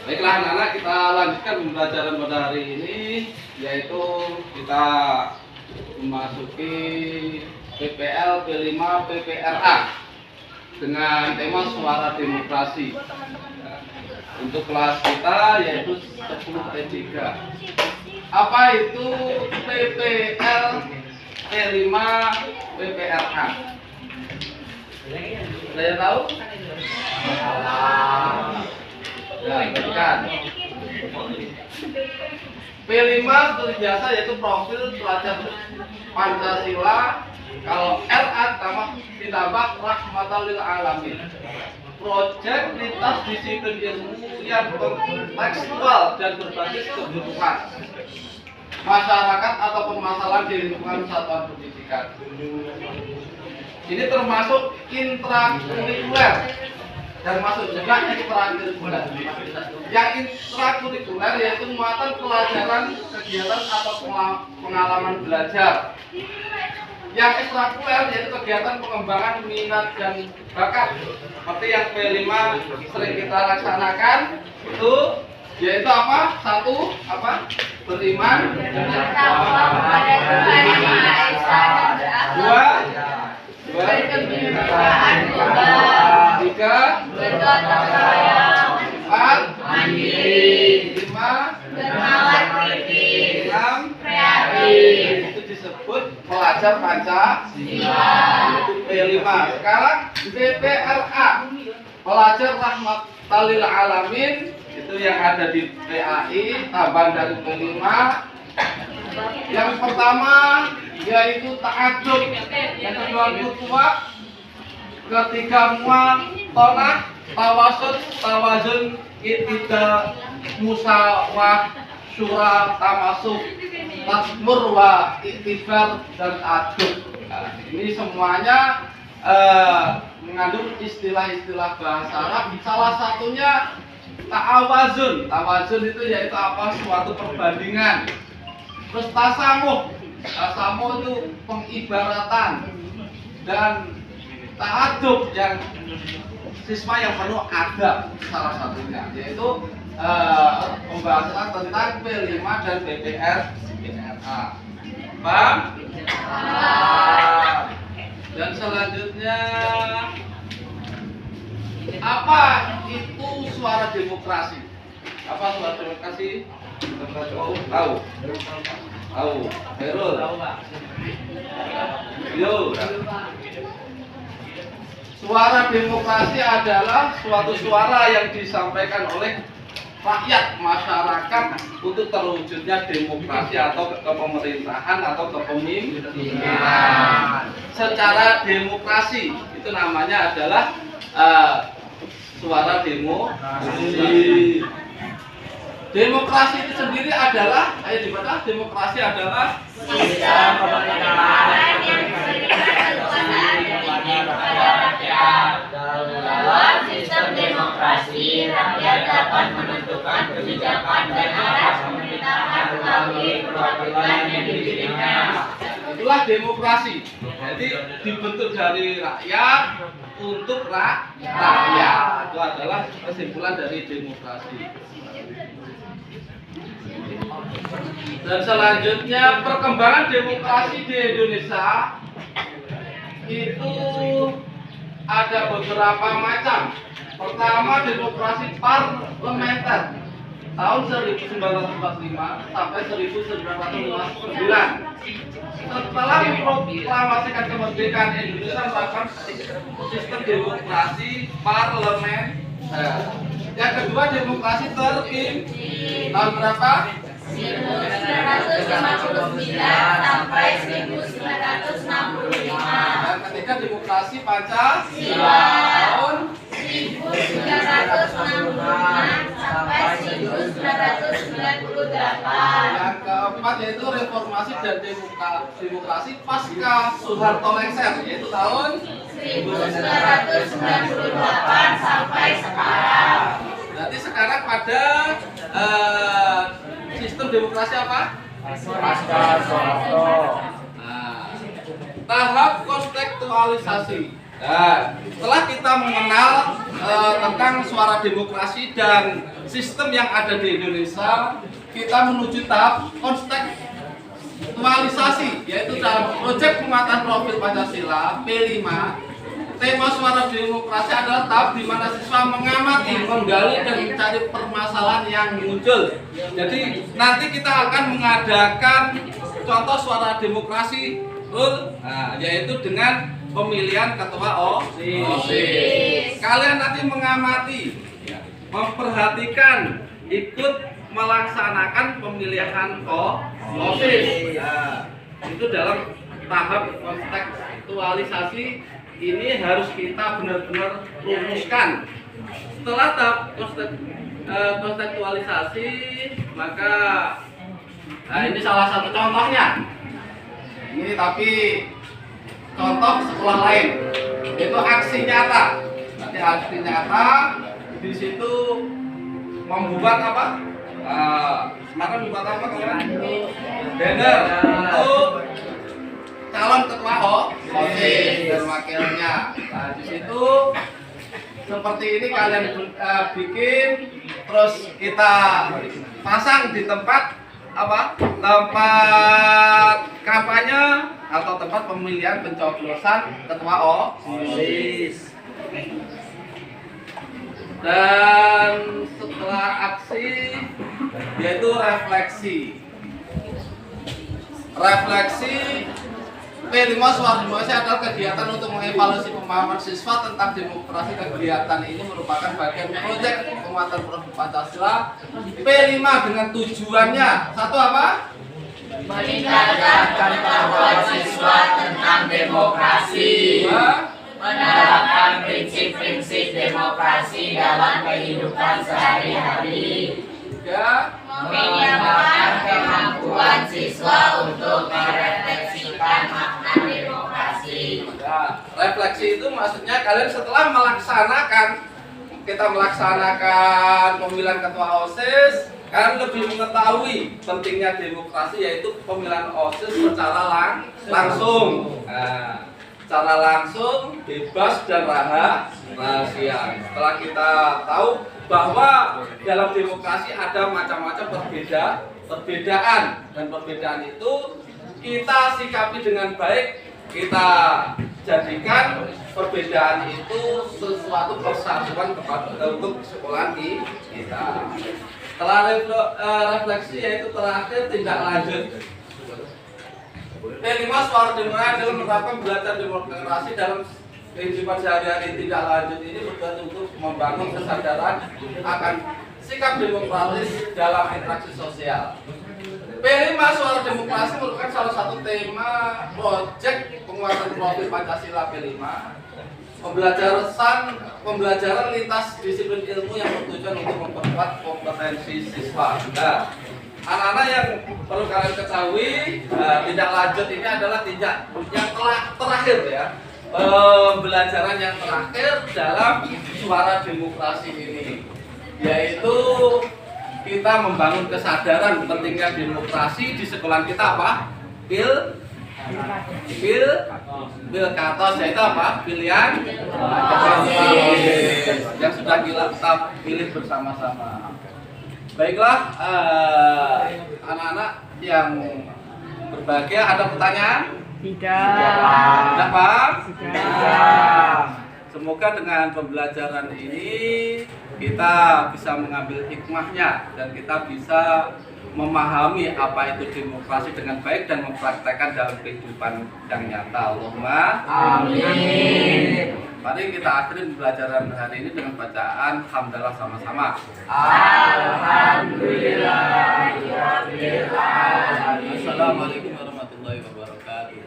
Baiklah anak-anak, kita lanjutkan pembelajaran pada hari ini, yaitu kita memasuki PPL P5 PPRA dengan tema suara demokrasi. Untuk kelas kita yaitu 10 T3. Apa itu PPL P5 PPRA? Saya tahu? Ya, berikan. P5 seperti biasa yaitu profil pelajar Pancasila. Kalau RA ditambah rahmatan lil alamin. Proyek lintas disiplin ilmu yang kontekstual dan berbasis kebutuhan masyarakat atau permasalahan di lingkungan satuan pendidikan. Ini termasuk intrakurikuler dan masuk juga ekstrakurikuler. Yang intrakurikuler yaitu muatan pelajaran, kegiatan atau pengalaman belajar. Yang ekstrakurikuler yaitu kegiatan pengembangan minat dan bakat. Seperti yang P5 sering kita laksanakan itu yaitu apa? Satu, apa? Beriman. Dua, tiga, empat, lima, enam, itu disebut pelajar Pancasila. Itu P5. Sekarang PPRA, pelajar rahmatan lil alamin, itu yang ada di PAI, tambahan dari P5. Yang pertama yaitu ta'adzub, yang kedua kutuwah, ketiga muatonah, tawasud, tawazun, ittida, musawah, syura, tamasuk, tasmur, wa iktibar, dan adub. Nah, ini semuanya mengandung istilah-istilah bahasa Arab. Salah satunya ta'awazun. Ta'awazun itu yaitu apa? Suatu perbandingan. Terus tasamuh. Tasamuh itu pengibaratan. Dan ta'adub yang siswa yang penuh adab salah satunya, yaitu pembahasan tentang P5 dan PPRA. Paham? Dan selanjutnya, apa itu suara demokrasi? Apa suara demokrasi? Tahu? Tahu? Herul? Yo. Suara demokrasi adalah suatu suara yang disampaikan oleh rakyat masyarakat untuk terwujudnya demokrasi atau kepemerintahan atau kepemimpinan secara demokrasi. Itu namanya adalah suara demokrasi. Demokrasi itu sendiri adalah, ayo dibaca, demokrasi adalah sistem pemerintahan yang memberikan kekuasaan kepada rakyat. Dalam sistem demokrasi, rakyat dapat menentukan kebijakan dan arah pemerintahan melalui perwakilan yang dipilihnya. Itulah demokrasi. Jadi dibentuk dari rakyat untuk rakyat. Itu adalah kesimpulan dari demokrasi. Dan selanjutnya perkembangan demokrasi di Indonesia itu ada beberapa macam. Pertama, demokrasi parlementer tahun 1945 sampai 1959. Setelah memproklamasikan kemerdekaan Indonesia merupakan sistem demokrasi parlementer. Yang kedua, demokrasi terpimpin tahun berapa? 1959 sampai 1965. Dan ketiga, demokrasi Pancasila tahun 1965 sampai 1998. Yang keempat yaitu reformasi dan demokrasi pasca Soeharto lengser, yaitu tahun 1998 sampai sekarang. Berarti sekarang pada sistem demokrasi apa? Pasca Soeharto. Nah, tahap kontekstualisasi. Nah, setelah kita mengenal tentang suara demokrasi dan sistem yang ada di Indonesia, kita menuju tahap kontekstualisasi, yaitu dalam proyek penguatan profil Pancasila P5. Tema suara demokrasi adalah tahap di mana siswa mengamati, menggali, dan mencari permasalahan yang muncul. Jadi nanti kita akan mengadakan contoh suara demokrasi, yaitu dengan pemilihan ketua OSIS. Kalian nanti mengamati, memperhatikan, ikut melaksanakan pemilihan OSIS. Itu dalam tahap kontekstualisasi. Ini harus kita benar-benar rumuskan. Setelah tahap kontekstualisasi, maka ini salah satu contohnya. Ini tapi contoh sekolah lain, itu aksi nyata. Nanti aksi nyata di situ membuat apa? Sekarang membuat apa kalian? Banner untuk calon ketua OSIS dan wakilnya. Nah, di situ seperti ini kalian bikin, terus kita pasang di tempat apa? Tempat kampanye atau tempat pemilihan pencoblosan ketua OSIS. Dan setelah aksi yaitu refleksi. P5 suara demokrasi adalah kegiatan untuk mengevaluasi pemahaman siswa tentang demokrasi. Kegiatan ini merupakan bagian proyek penguatan profil Pancasila P5 dengan tujuannya satu apa? Meningkatkan pengetahuan siswa tentang demokrasi, menerapkan prinsip-prinsip demokrasi dalam kehidupan sehari-hari, meningkatkan kemampuan siswa untuk merefleksikan makna demokrasi. Refleksi itu maksudnya kalian setelah kita melaksanakan pemilihan ketua OSIS, kalian lebih mengetahui pentingnya demokrasi, yaitu pemilihan OSIS secara langsung. Secara langsung, bebas dan rahasia. Setelah kita tahu bahwa dalam demokrasi ada macam-macam perbedaan, dan perbedaan itu kita sikapi dengan baik, kita jadikan perbedaan itu sesuatu persatuan untuk sekolah kita. Setelah refleksi yaitu terakhir tindak lanjut. P5 suara demokrasi adalah menerapkan belajar demokrasi dalam kehidupan sehari-hari. Tindak lanjut ini bertujuan untuk membangun kesadaran akan sikap demokratis dalam interaksi sosial. P5 suara demokrasi merupakan salah satu tema proyek penguatan profil Pancasila P5. Pembelajaran lintas disiplin ilmu yang bertujuan untuk memperkuat kompetensi siswa. Nah, anak-anak yang perlu kalian ketahui, tindak lanjut ini adalah tindak yang terakhir ya. Pembelajaran yang terakhir dalam suara demokrasi ini, yaitu kita membangun kesadaran pentingnya demokrasi di sekolah kita apa? Pilkatos, yaitu apa? Pilihan yang sudah kita pilih bersama-sama. Baiklah, anak-anak yang berbahagia, ada pertanyaan? Tidak paham? Tidak. Semoga dengan pembelajaran ini kita bisa mengambil hikmahnya dan kita bisa memahami apa itu demokrasi dengan baik dan mempraktekkan dalam kehidupan yang nyata. Allahumma amin. Mari kita akhiri pembelajaran hari ini dengan bacaan hamdalah sama-sama. Alhamdulillah. Assalamualaikum warahmatullahi wabarakatuh.